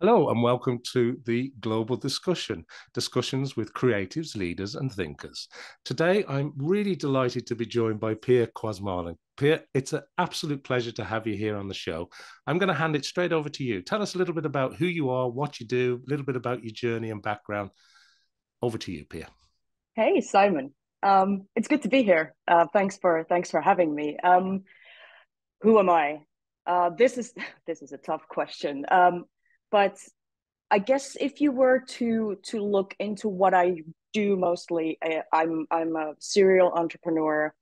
Hello and welcome to the Global Discussion, discussions with creatives, leaders and thinkers. Today, I'm really delighted to be joined by Piia Kuosmanen. Piia, it's an absolute pleasure to have you here on the show. I'm going to hand it straight over to you. Tell us a little bit about who you are, what you do, a little bit about your journey and background. Over to you, Piia. Hey, Simon. It's good to be here. Thanks for having me. Who am I? This is this is a tough question. But I guess if you were to look into what I do mostly, I'm a serial entrepreneur.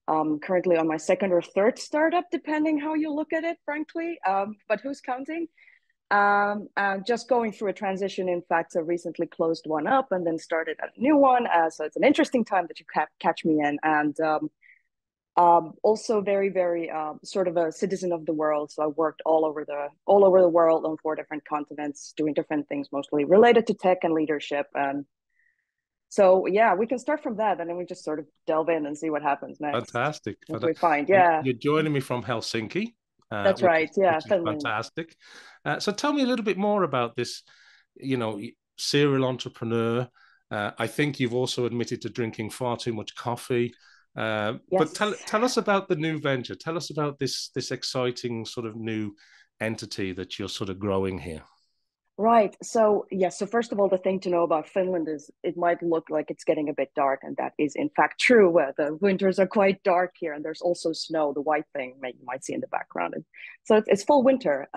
Currently on my second or third startup, depending how you look at it, frankly. But who's counting? Just going through a transition. In fact, I recently closed one up and then started a new one. So it's an interesting time that you catch me in. And also very sort of a citizen of the world. So I worked all over the world on four different continents, doing different things, mostly related to tech and leadership. And so yeah, we can start from that, and then we just sort of delve in and see what happens next, Fantastic. what we find. And Yeah, you're joining me from Helsinki, that's which right. is Yeah, which is Finland. fantastic. So tell me a little bit more about this, serial entrepreneur. I think you've also admitted to drinking far too much coffee. But tell Yes. tell us about the new venture. Tell us about this exciting sort of new entity that you're sort of growing here. Right. So, yes. So, first of all, the thing to know about Finland is it might look like it's getting a bit dark, and that is in fact true. Where the winters are quite dark here, and there's also snow, the white thing you might see in the background. And so, it's full winter.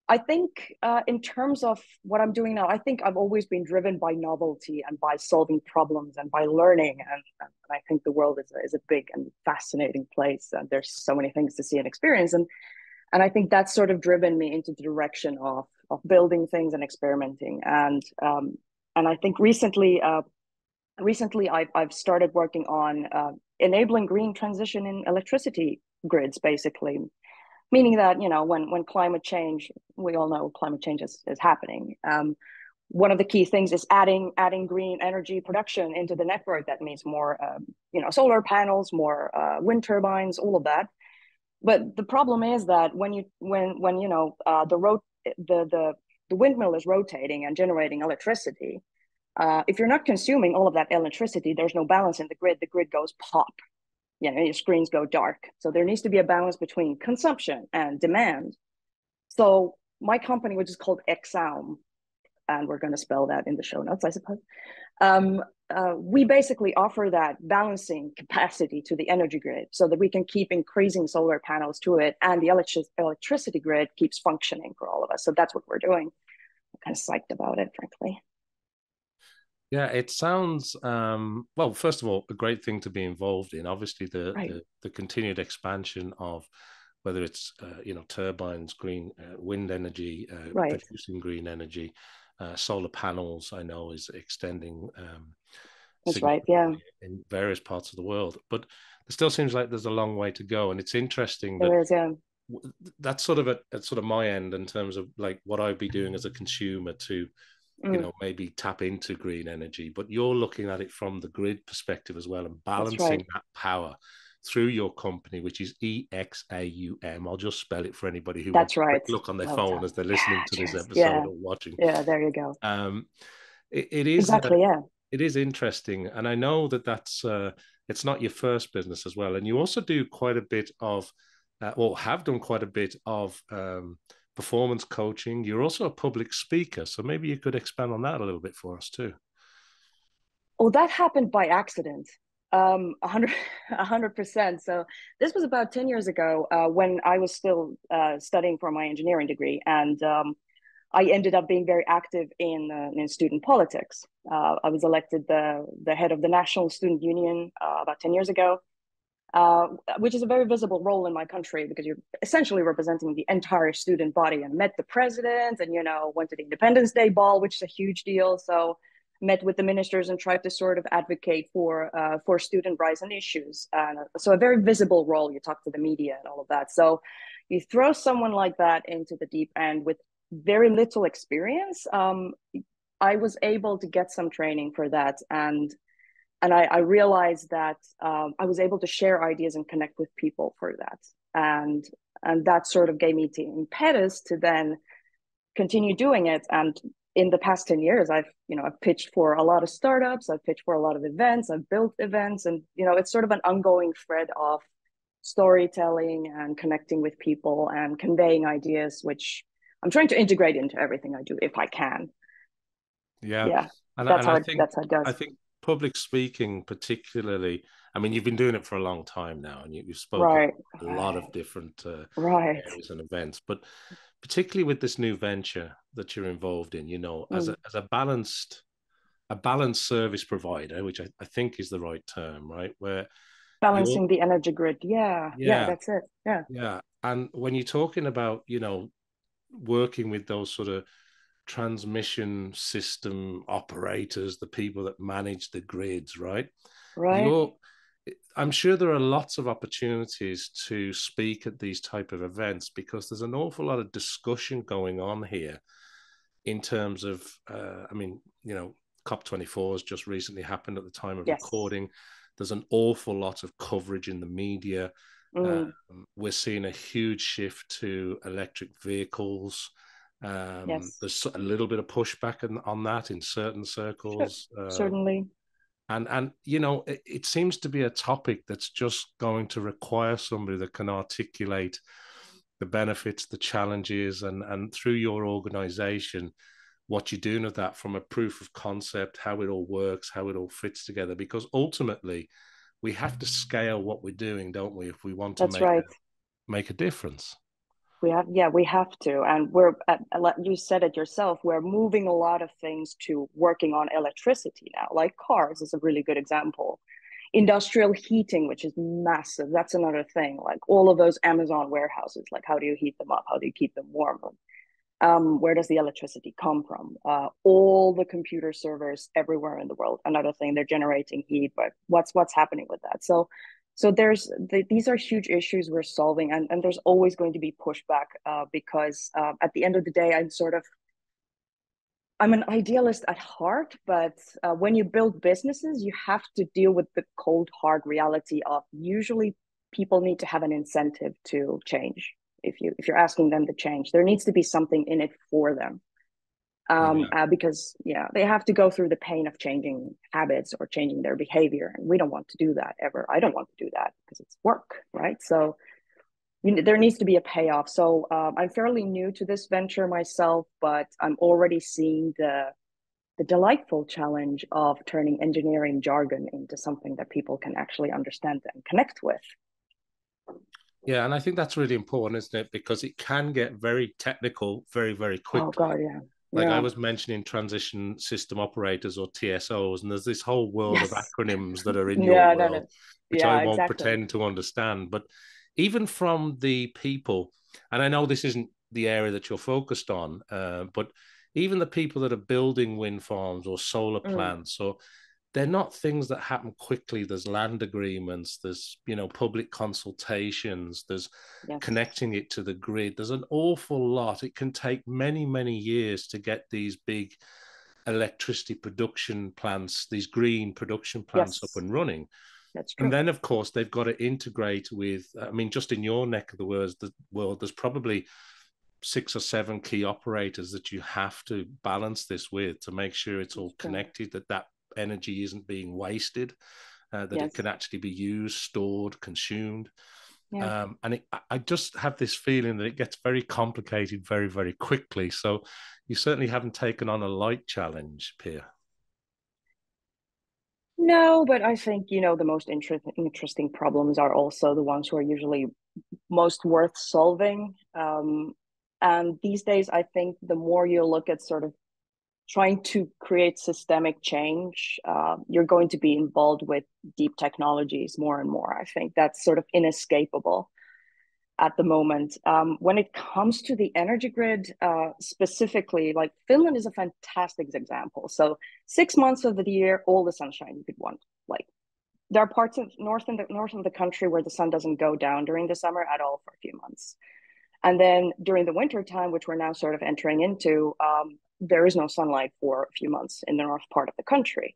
I think, in terms of what I'm doing now, I think I've always been driven by novelty and by solving problems and by learning. And I think the world is a big and fascinating place. And there's so many things to see and experience. And I think that's sort of driven me into the direction of building things and experimenting. And I think recently I've started working on enabling green transition in electricity grids, basically, meaning that when climate change, we all know climate change is happening. One of the key things is adding green energy production into the network. That means more solar panels, more wind turbines, all of that. But the problem is that when the windmill is rotating and generating electricity, if you're not consuming all of that electricity, there's no balance in the grid. The grid goes pop. Your screens go dark. So there needs to be a balance between consumption and demand. So my company, which is called Exaum, and we're going to spell that in the show notes, I suppose. Um, we basically offer that balancing capacity to the energy grid so that we can keep increasing solar panels to it, and the electricity grid keeps functioning for all of us. So that's what we're doing. I'm kind of psyched about it, frankly. Yeah, it sounds well, first of all, a great thing to be involved in. Obviously, the Right, the, the continued expansion of whether it's turbines, green wind energy, right. producing green energy, solar panels. I know is extending That's right. Yeah, significantly in various parts of the world, but it still seems like there's a long way to go. And it's interesting that there is. Yeah. that's sort of at sort of my end in terms of like what I'd be doing as a consumer to Mm, maybe tap into green energy, but you're looking at it from the grid perspective as well and that's right. balancing that power through your company, which is EXAUM. I'll just spell it for anybody who wants That's a quick right. look on their Well phone done. as they're listening Yeah, to this cheers. episode Yeah, or watching. yeah. There you go. Um, it is Exactly. Yeah. it is interesting, and I know that that's it's not your first business as well, and you also do quite a bit of, or have done quite a bit of performance coaching. You're also a public speaker, so maybe you could expand on that a little bit for us too. Oh, that happened by accident. 100%. So this was about 10 years ago, when I was still studying for my engineering degree. And I ended up being very active in student politics. I was elected the head of the National Student Union about 10 years ago, uh, which is a very visible role in my country because you're essentially representing the entire student body, and met the president, and went to the Independence Day ball, which is a huge deal. So met with the ministers and tried to sort of advocate for student rights and issues. So a very visible role. You talk to the media and all of that. So you throw someone like that into the deep end with very little experience. I was able to get some training for that, and I realized that I was able to share ideas and connect with people for that, and that sort of gave me the impetus to then continue doing it. And in the past 10 years, I've pitched for a lot of startups, I've pitched for a lot of events, I've built events, and it's sort of an ongoing thread of storytelling and connecting with people and conveying ideas, which I'm trying to integrate into everything I do if I can. Yeah, Yeah, and that's how it I goes. think public speaking particularly. I mean, you've been doing it for a long time now, and you've spoken Right, a lot of different right. areas and events. But particularly with this new venture that you're involved in, as Mm. a balanced service provider, which I think is the right term, right? Where you're, Balancing the energy grid. Yeah, yeah, yeah, that's it. Yeah, yeah. And when you're talking about, working with those sort of transmission system operators, the people that manage the grids, right? right. You're, I'm sure there are lots of opportunities to speak at these type of events because there's an awful lot of discussion going on here in terms of, I mean, COP24 has just recently happened at the time of Yes. recording. There's an awful lot of coverage in the media. Mm, We're seeing a huge shift to electric vehicles. yes. There's a little bit of pushback on that in certain Sure. circles. Certainly. And it seems to be a topic that's just going to require somebody that can articulate the benefits, the challenges, and through your organization, what you're doing with that from a proof of concept, how it all works, how it all fits together. Because ultimately, we have to scale what we're doing, don't we, if we want to That's right. make a difference. We have to. And you said it yourself, we're moving a lot of things to working on electricity now, like cars is a really good example. Industrial heating, which is massive, that's another thing. Like all of those Amazon warehouses, like how do you heat them up? How do you keep them warm? Where does the electricity come from? All the computer servers everywhere in the world, another thing, they're generating heat, but what's happening with that? So these are huge issues we're solving, and there's always going to be pushback because at the end of the day, I'm an idealist at heart, but when you build businesses, you have to deal with the cold, hard reality of usually people need to have an incentive to change. If you're asking them to change, there needs to be something in it for them. Yeah. Because they have to go through the pain of changing habits or changing their behavior, and we don't want to do that ever. I don't want to do that because it's work, right? So there needs to be a payoff. So I'm fairly new to this venture myself, but I'm already seeing the delightful challenge of turning engineering jargon into something that people can actually understand and connect with. Yeah, and I think that's really important, isn't it? Because it can get very technical very, very Oh quickly. God, yeah, Like I yeah, was mentioning transition system operators or TSOs, and there's this whole world of yes, acronyms that are in your yeah, no, world, no, which I yeah, won't exactly. pretend to understand. But even from the people, and I know this isn't the area that you're focused on, but even the people that are building wind farms or solar Mm, plants, or they're not things that happen quickly. There's land agreements, there's public consultations, there's yes, connecting it to the grid. There's an awful lot. It can take many, many years to get these big electricity production plants, these green production plants up yes, and running. that's And true. then, of course, they've got to integrate with, I mean, just in your neck of the world, there's probably 6 or 7 key operators that you have to balance this with to make sure it's That's all true. connected, that energy isn't being wasted, that it can Yes, actually be used, stored, consumed. yeah. I just have this feeling that it gets very complicated very, very quickly. So you certainly haven't taken on a light challenge, Piia. No, but I think, the most interesting problems are also the ones who are usually most worth solving. And these days, I think the more you look at sort of trying to create systemic change, you're going to be involved with deep technologies more and more. I think that's sort of inescapable at the moment. When it comes to the energy grid, specifically, like Finland is a fantastic example. So 6 months of the year, all the sunshine you could want. Like there are parts of north of the country where the sun doesn't go down during the summer at all for a few months. And then during the winter time, which we're now sort of entering into, there is no sunlight for a few months in the north part of the country.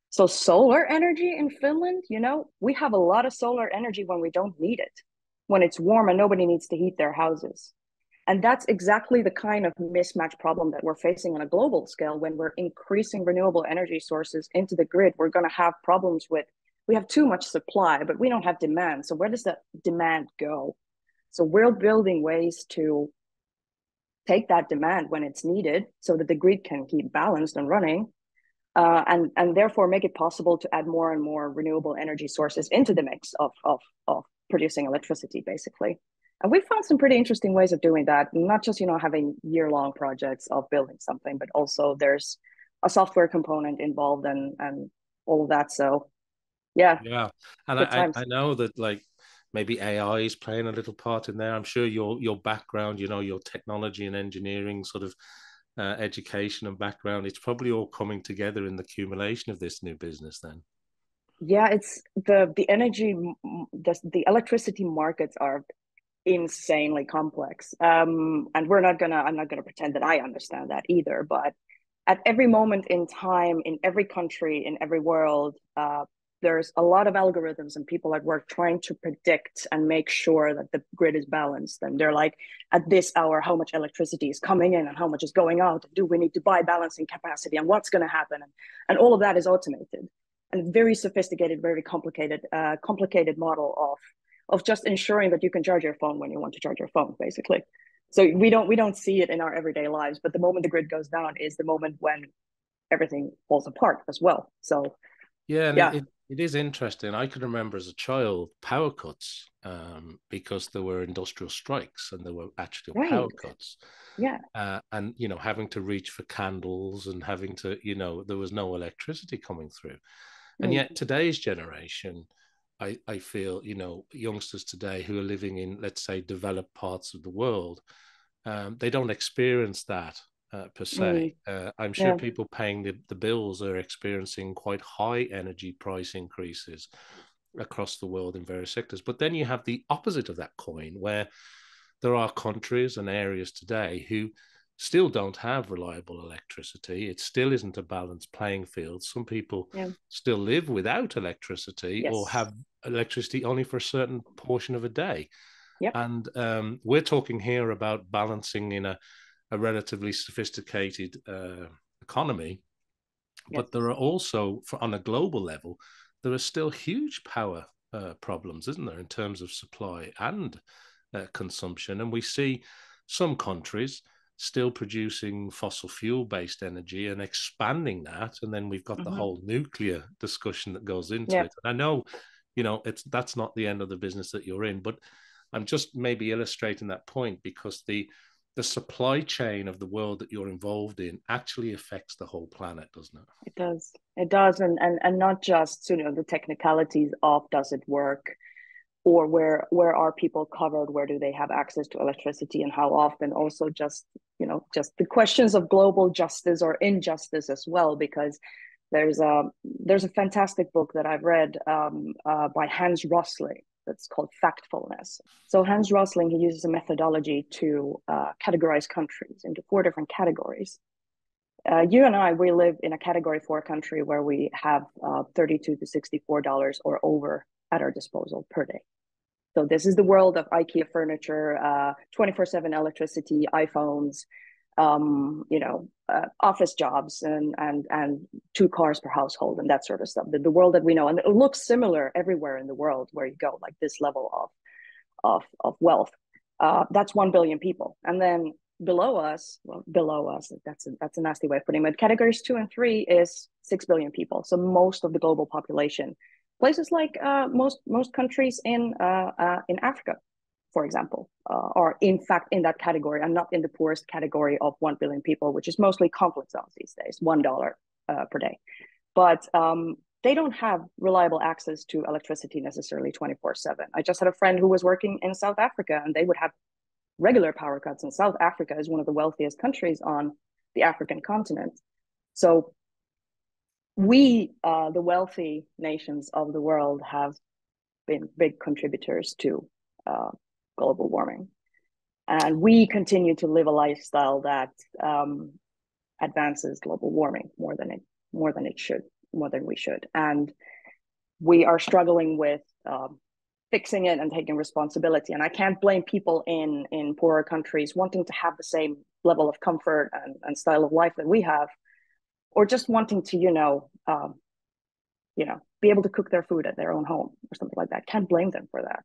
So solar energy in Finland, we have a lot of solar energy when we don't need it, when it's warm and nobody needs to heat their houses. And that's exactly the kind of mismatch problem that we're facing on a global scale. When we're increasing renewable energy sources into the grid, we're going to have problems with, we have too much supply, but we don't have demand. So where does that demand go? So we're building ways to take that demand when it's needed so that the grid can keep balanced and running, and therefore make it possible to add more and more renewable energy sources into the mix of producing electricity, basically. And we found some pretty interesting ways of doing that, not just, having year-long projects of building something, but also there's a software component involved and all of that. So yeah, and good times. I know that, like, maybe AI is playing a little part in there. I'm sure your background, your technology and engineering sort of education and background, it's probably all coming together in the accumulation of this new business then. Yeah, it's the energy, the electricity markets are insanely complex. And I'm not gonna pretend that I understand that either. But at every moment in time, in every country, in every world, there's a lot of algorithms and people at work trying to predict and make sure that the grid is balanced. And they're like, at this hour, how much electricity is coming in and how much is going out? Do we need to buy balancing capacity and what's going to happen? And all of that is automated and very sophisticated, very complicated model of just ensuring that you can charge your phone when you want to charge your phone, basically. So we don't see it in our everyday lives, but the moment the grid goes down is the moment when everything falls apart as well. So yeah, and yeah, it is interesting. I can remember as a child power cuts, because there were industrial strikes and there were actual right, power cuts. yeah, And having to reach for candles and having to, there was no electricity coming through. And mm, yet today's generation, I feel, youngsters today who are living in, let's say, developed parts of the world, they don't experience that per se. mm, I'm sure yeah, people paying the bills are experiencing quite high energy price increases across the world in various sectors. But then you have the opposite of that coin, where there are countries and areas today who still don't have reliable electricity. It still isn't a balanced playing field. Some people yeah, still live without electricity or yes, have electricity only for a certain portion of a day. yep, And we're talking here about balancing in a relatively sophisticated economy. yes, But there are also, on a global level, there are still huge power problems, isn't there, in terms of supply and consumption. And we see some countries still producing fossil fuel based energy and expanding that. And then we've got the mm-hmm. whole nuclear discussion that goes into Yeah, it. And I know, that's not the end of the business that you're in, but I'm just maybe illustrating that point because the supply chain of the world that you're involved in actually affects the whole planet, doesn't it? it does, and not just the technicalities of does it work, or where are people covered, where do they have access to electricity and how often, also just the questions of global justice or injustice as well, because there's a fantastic book that I've read by Hans Rosling that's called Factfulness. So Hans Rosling, he uses a methodology to categorize countries into 4 different categories. You and I, we live in a category 4 country where we have $32 to $64 or over at our disposal per day. So this is the world of IKEA furniture, 24/7 electricity, iPhones, office jobs, and 2 cars per household, and that sort of stuff. The world that we know, and it looks similar everywhere in the world where you go, like this level of wealth. That's 1 billion people, and then below us, that's a nasty way of putting it. Categories 2 and 3 is 6 billion people. So most of the global population. Places like most countries in Africa, for example, are in fact in that category and not in the poorest category of 1 billion people, which is mostly conflict zones these days, $1 per day. But they don't have reliable access to electricity necessarily 24/7. I just had a friend who was working in South Africa, and they would have regular power cuts. And South Africa is one of the wealthiest countries on the African continent. So we, the wealthy nations of the world, have been big contributors to global warming. And we continue to live a lifestyle that advances global warming more than we should. And we are struggling with fixing it and taking responsibility. And I can't blame people in poorer countries wanting to have the same level of comfort and style of life that we have, or just wanting to, be able to cook their food at their own home or something like that. Can't blame them for that.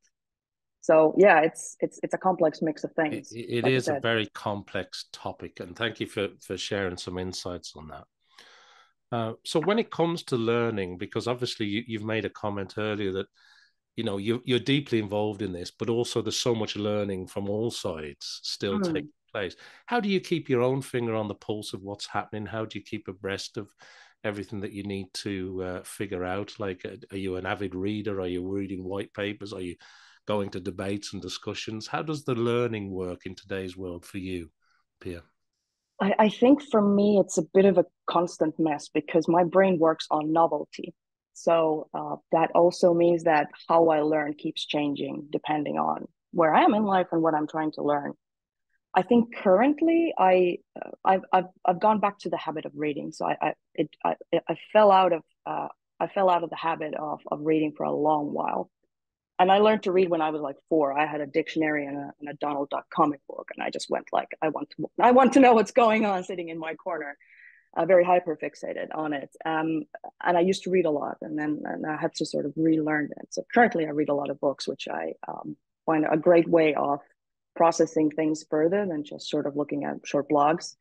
So yeah, it's a complex mix of things. It Like I is a said. very complex topic, and thank you for sharing some insights on that. So when it comes to learning, because obviously you've made a comment earlier that you're deeply involved in this, but also there's so much learning from all sides still taking place. How do you keep your own finger on the pulse of what's happening? How do you keep abreast of everything that you need to figure out? Like, are you an avid reader? Are you reading white papers? Are you going to debates and discussions? How does the learning work in today's world for you, Piia? I think for me, it's a bit of a constant mess because my brain works on novelty. So that also means that how I learn keeps changing depending on where I am in life and what I'm trying to learn. I think currently I've gone back to the habit of reading. So I fell out of the habit of reading for a long while. And I learned to read when I was like 4. I had a dictionary and a Donald Duck comic book, and I just went like, I want to know what's going on, sitting in my corner, very hyper fixated on it. And I used to read a lot, and I had to sort of relearn it. So currently, I read a lot of books, which I find a great way of processing things further than just sort of looking at short blogs.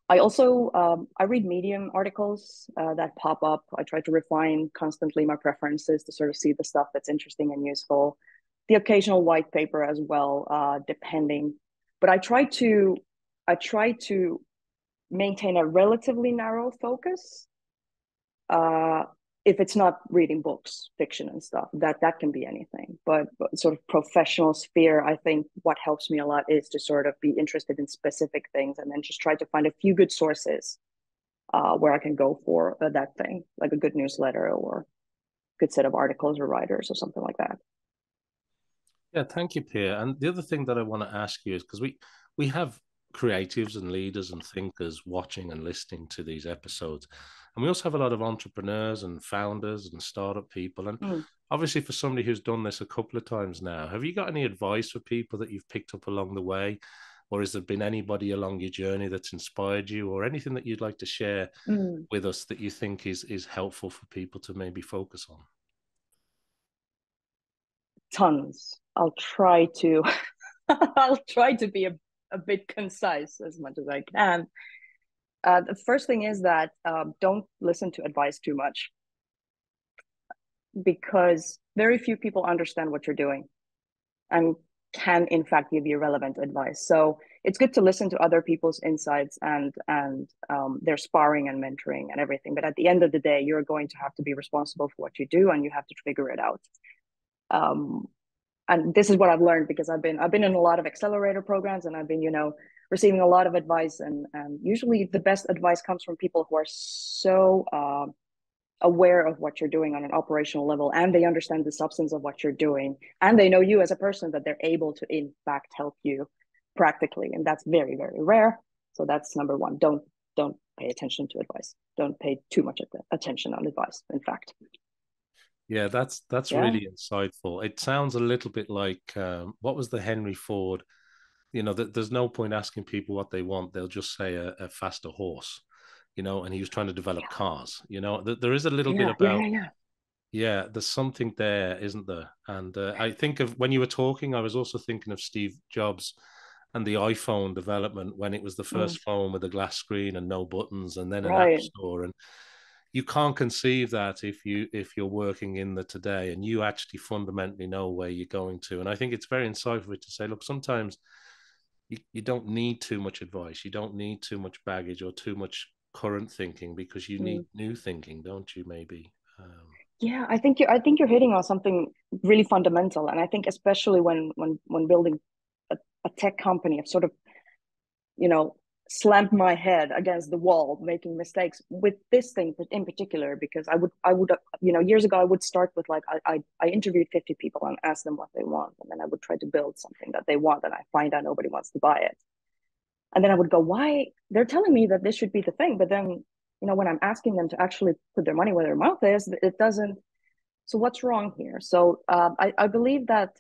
I also I read Medium articles that pop up. I try to refine constantly my preferences to sort of see the stuff that's interesting and useful. The occasional white paper as well, depending. But I try to maintain a relatively narrow focus. If it's not reading books, fiction and stuff, that can be anything. But sort of professional sphere, I think what helps me a lot is to sort of be interested in specific things and then just try to find a few good sources where I can go for that thing, like a good newsletter or good set of articles or writers or something like that. Yeah, thank you, Pierre. And the other thing that I want to ask you is because we have creatives and leaders and thinkers watching and listening to these episodes. And we also have a lot of entrepreneurs and founders and startup people. And Mm. obviously, for somebody who's done this a couple of times now, have you got any advice for people that you've picked up along the way? Or has there been anybody along your journey that's inspired you, or anything that you'd like to share Mm. with us that you think is helpful for people to maybe focus on? Tons. I'll try to I'll try to be a bit concise as much as I can. The first thing is that don't listen to advice too much because very few people understand what you're doing and can in fact give you relevant advice. So it's good to listen to other people's insights and their sparring and mentoring and everything. But at the end of the day, you're going to have to be responsible for what you do and you have to figure it out. Um, and this is what I've learned because I've been in a lot of accelerator programs and I've been, receiving a lot of advice and usually the best advice comes from people who are so aware of what you're doing on an operational level and they understand the substance of what you're doing and they know you as a person that they're able to in fact help you practically, and that's very, very rare. So that's number one. Don't pay attention to advice. Don't pay too much attention on advice, in fact. Yeah, that's Yeah. really insightful. It sounds a little bit like what was the Henry Ford? There's no point asking people what they want. They'll just say a faster horse, and he was trying to develop Yeah. cars. There is a little bit Yeah. Yeah. about, Yeah. yeah, there's something there, isn't there? And I think of when you were talking, I was also thinking of Steve Jobs and the iPhone development when it was the Mm, first phone with a glass screen and no buttons, and then an app right. store. And you can't conceive that if you're working in the today and you actually fundamentally know where you're going to. And I think it's very insightful to say, look, sometimes you don't need too much advice, you don't need too much baggage or too much current thinking, because you need Mm. new thinking, don't you? Maybe. Yeah, I think you're hitting on something really fundamental, and I think especially when building a tech company, I've sort of you know slammed my head against the wall making mistakes with this thing in particular because I would years ago I would start with like I interviewed 50 people and asked them what they want, and then I would try to build something that they want and I find out nobody wants to buy it, and then I would go, why? They're telling me that this should be the thing, but then when I'm asking them to actually put their money where their mouth is, it doesn't So what's wrong here? So I believe that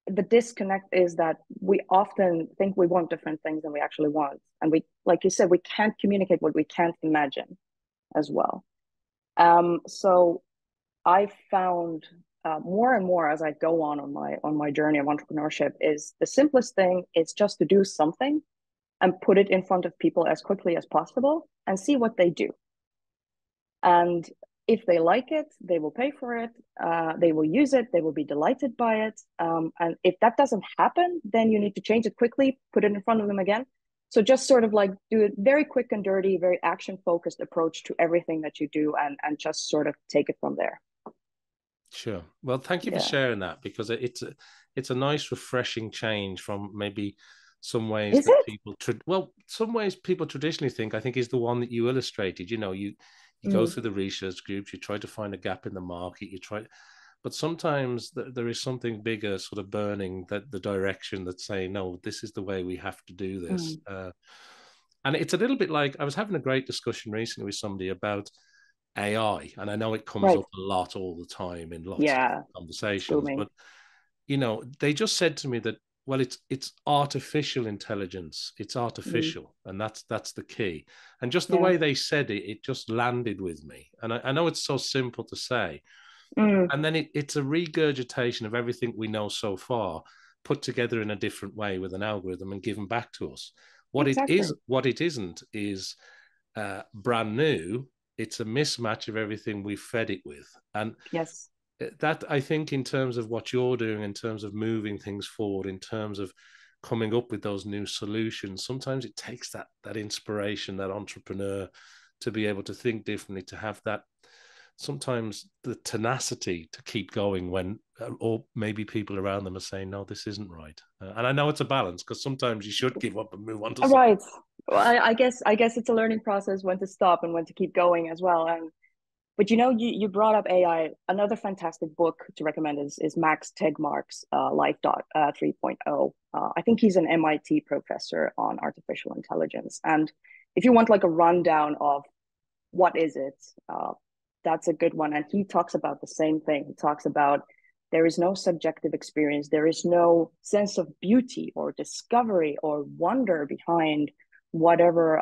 the disconnect is that we often think we want different things than we actually want, and we, like you said, we can't communicate what we can't imagine as well. So I found more and more as I go on my journey of entrepreneurship is the simplest thing is just to do something and put it in front of people as quickly as possible and see what they do. And if they like it, they will pay for it. They will use it. They will be delighted by it. And if that doesn't happen, then you need to change it quickly, put it in front of them again. So just sort of like do a very quick and dirty, very action focused approach to everything that you do, and just sort of take it from there. Sure. Well, thank you for Yeah. sharing that, because it's a nice, refreshing change from maybe some ways Is that it? people some ways people traditionally think, I think, is the one that you illustrated. You go Mm, through the research groups, you try to find a gap in the market, but sometimes there is something bigger sort of burning, that the direction that's saying, no, this is the way we have to do this. mm. And it's a little bit like, I was having a great discussion recently with somebody about AI, and I know it comes Right. up a lot all the time in lots of Yeah. It's conversations, booming. but they just said to me that, well, it's artificial intelligence, it's Mm, artificial, and that's the key. And just the yeah. way they said it, it just landed with me. And I know it's so simple to say, Mm, and then it's a regurgitation of everything we know so far, put together in a different way with an algorithm and given back to us. exactly. What it isn't is brand new. It's a mismatch of everything we've fed it with. And Yes. that, I think, in terms of what you're doing, in terms of moving things forward, in terms of coming up with those new solutions, sometimes it takes that inspiration, that entrepreneur, to be able to think differently, to have that, sometimes the tenacity to keep going when, or maybe people around them are saying, no, this isn't right. And I know it's a balance, because sometimes you should give up and move on to something. Right. Well, I guess it's a learning process when to stop and when to keep going as well. And but you brought up AI. Another fantastic book to recommend is Max Tegmark's Life 3.0. I think he's an MIT professor on artificial intelligence. And if you want like a rundown of what is it, that's a good one. And he talks about the same thing. He talks about there is no subjective experience, there is no sense of beauty or discovery or wonder behind whatever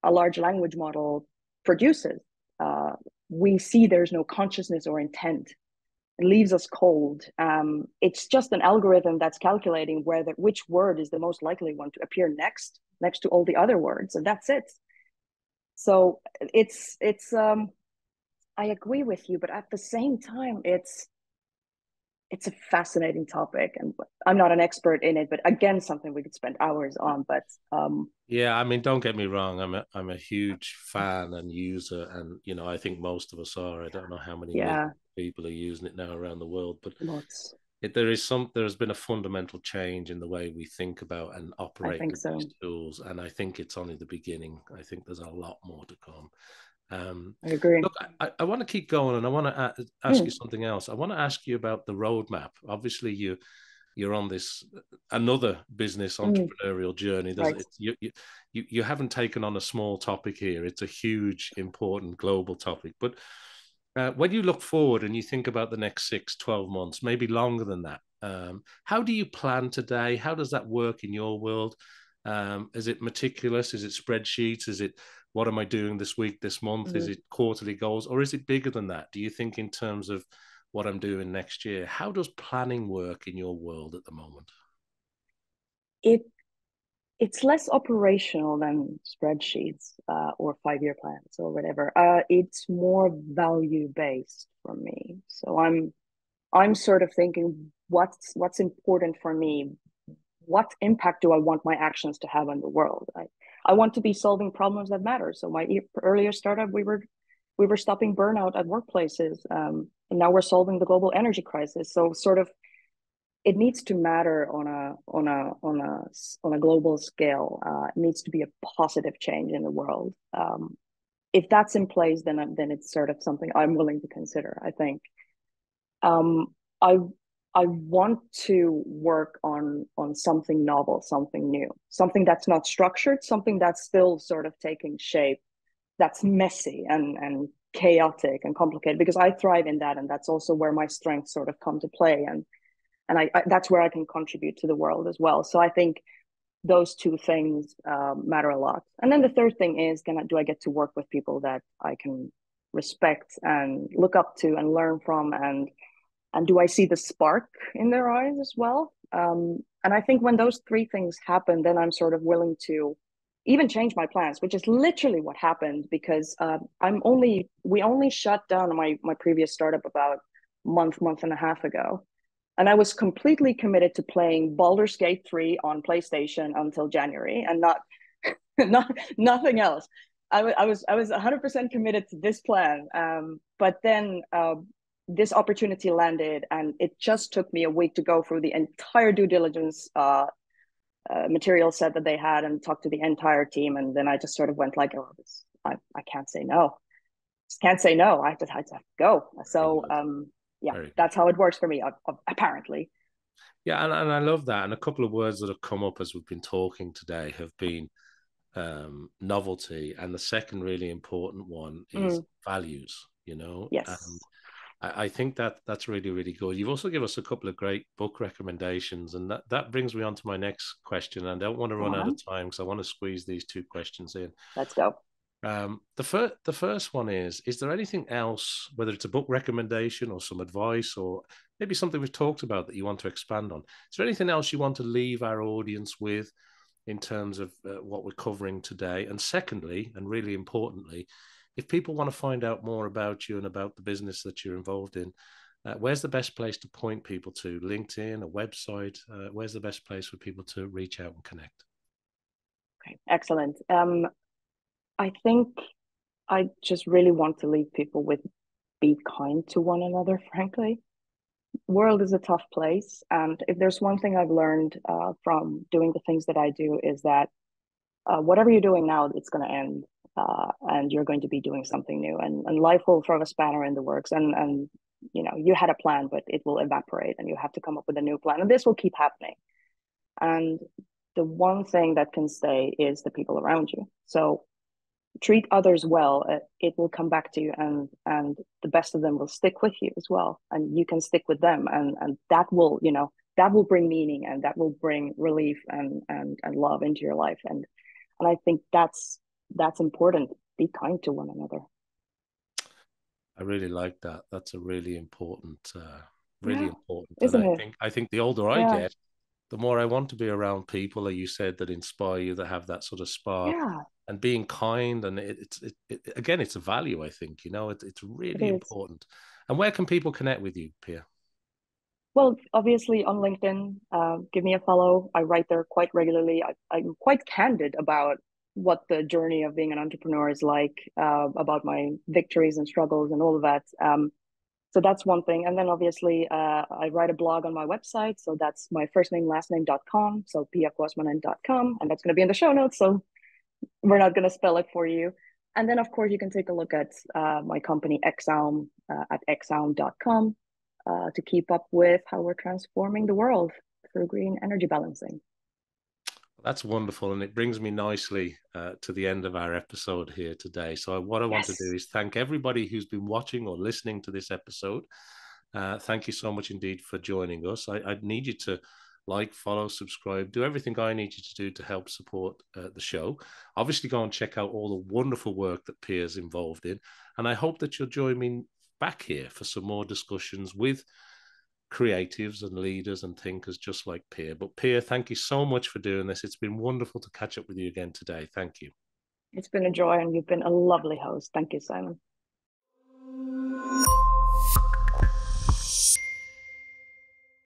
a large language model produces. Uh, we see there's no consciousness or intent. It leaves us cold. It's just an algorithm that's calculating which word is the most likely one to appear next to all the other words, and that's it. So it's I agree with you, but at the same time, it's a fascinating topic, and I'm not an expert in it, but again, something we could spend hours on. But Yeah, I mean, don't get me wrong. I'm a huge fan and user, and I think most of us are. I don't know how many million yeah, people are using it now around the world, but lots. there's been a fundamental change in the way we think about and I operate think with these so. tools, and I think it's only the beginning. I think there's a lot more to come. I agree. Look, I want to keep going, and I want to ask you Mm, something else. I want to ask you about the roadmap. Obviously, you're on this another business mm, entrepreneurial journey. right. You haven't taken on a small topic here. It's a huge, important global topic. But when you look forward and you think about the next 6, 12 months, maybe longer than that, how do you plan today? How does that work in your world? Is it meticulous? Is it spreadsheets? Is it, what am I doing this week, this month? Is Mm. it quarterly goals, or is it bigger than that? Do you think in terms of what I'm doing next year? How does planning work in your world at the moment? It it's less operational than spreadsheets or 5-year plans or whatever. It's more value based for me. So I'm sort of thinking what's important for me. What impact do I want my actions to have on the world? I want to be solving problems that matter. So my earlier startup, we were stopping burnout at workplaces, and now we're solving the global energy crisis. So sort of it needs to matter on a global scale. It needs to be a positive change in the world. If that's in place, then it's sort of something I'm willing to consider. I think um, I I want to work on something novel, something new, something that's not structured, something that's still sort of taking shape, that's messy and chaotic and complicated, because I thrive in that, and that's also where my strengths sort of come to play, and I that's where I can contribute to the world as well. So I think those two things matter a lot. And then the third thing is, do I get to work with people that I can respect and look up to and learn from, and do I see the spark in their eyes as well? And I think when those three things happen, then I'm sort of willing to even change my plans, which is literally what happened, because we only shut down my previous startup about month and a half ago. And I was completely committed to playing Baldur's Gate 3 on PlayStation until January, and nothing else. I was 100% committed to this plan. But then this opportunity landed, and it just took me a week to go through the entire due diligence material set that they had and talk to the entire team. And then I just sort of went like, oh, I can't say no. Just can't say no. I just had to go. So yeah, that's how it works for me, apparently. Yeah, and I love that. And a couple of words that have come up as we've been talking today have been novelty, and the second really important one is values, you know. Yes. And I think that's really, really good. You've also given us a couple of great book recommendations, and that brings me on to my next question. And I don't want to run out of time, because I want to squeeze these two questions in. Let's go. The first one is there anything else, whether it's a book recommendation or some advice or maybe something we've talked about, that you want to expand on? Is there anything else you want to leave our audience with in terms of what we're covering today? And secondly, and really importantly, if people want to find out more about you and about the business that you're involved in, where's the best place to point people to? LinkedIn, a website? Where's the best place for people to reach out and connect? Okay, excellent. I think I just really want to leave people with, be kind to one another, frankly. World is a tough place. And if there's one thing I've learned from doing the things that I do, is that whatever you're doing now, it's going to end. And you're going to be doing something new, and life will throw a spanner in the works, and you know, you had a plan, but it will evaporate, and you have to come up with a new plan, and this will keep happening. And the one thing that can stay is the people around you. So treat others well. It will come back to you, and the best of them will stick with you as well, and you can stick with them, and that will, you know, that will bring meaning, and that will bring relief and love into your life, and I think that's important. Be kind to one another. I really like that. That's a really important, Yeah, important. isn't And it? I think the older I Yeah, get, the more I want to be around people, like you said, that inspire you, that have that sort of spark, yeah, and being kind. And again, it's a value. I think, you know, it's it really is. important. And where can people connect with you, Piia? Well, obviously on LinkedIn, give me a follow. I write there quite regularly. I'm quite candid about what the journey of being an entrepreneur is like, about my victories and struggles and all of that. So that's one thing. And then obviously, I write a blog on my website. So that's my first name, last name.com. So piakuosmanen.com. And that's going to be in the show notes. So we're not going to spell it for you. And then, of course, you can take a look at my company, Exaum, at exaum.com. To keep up with how we're transforming the world through green energy balancing. That's wonderful. And it brings me nicely to the end of our episode here today. So what I want to do is thank everybody who's been watching or listening to this episode. Thank you so much indeed for joining us. I need you to like, follow, subscribe, do everything I need you to do to help support the show. Obviously, go and check out all the wonderful work that Piia's involved in. And I hope that you'll join me back here for some more discussions with creatives and leaders and thinkers just like Piia. But Piia, thank you so much for doing this. It's been wonderful to catch up with you again today. Thank you. It's been a joy, and you've been a lovely host. Thank you, Simon.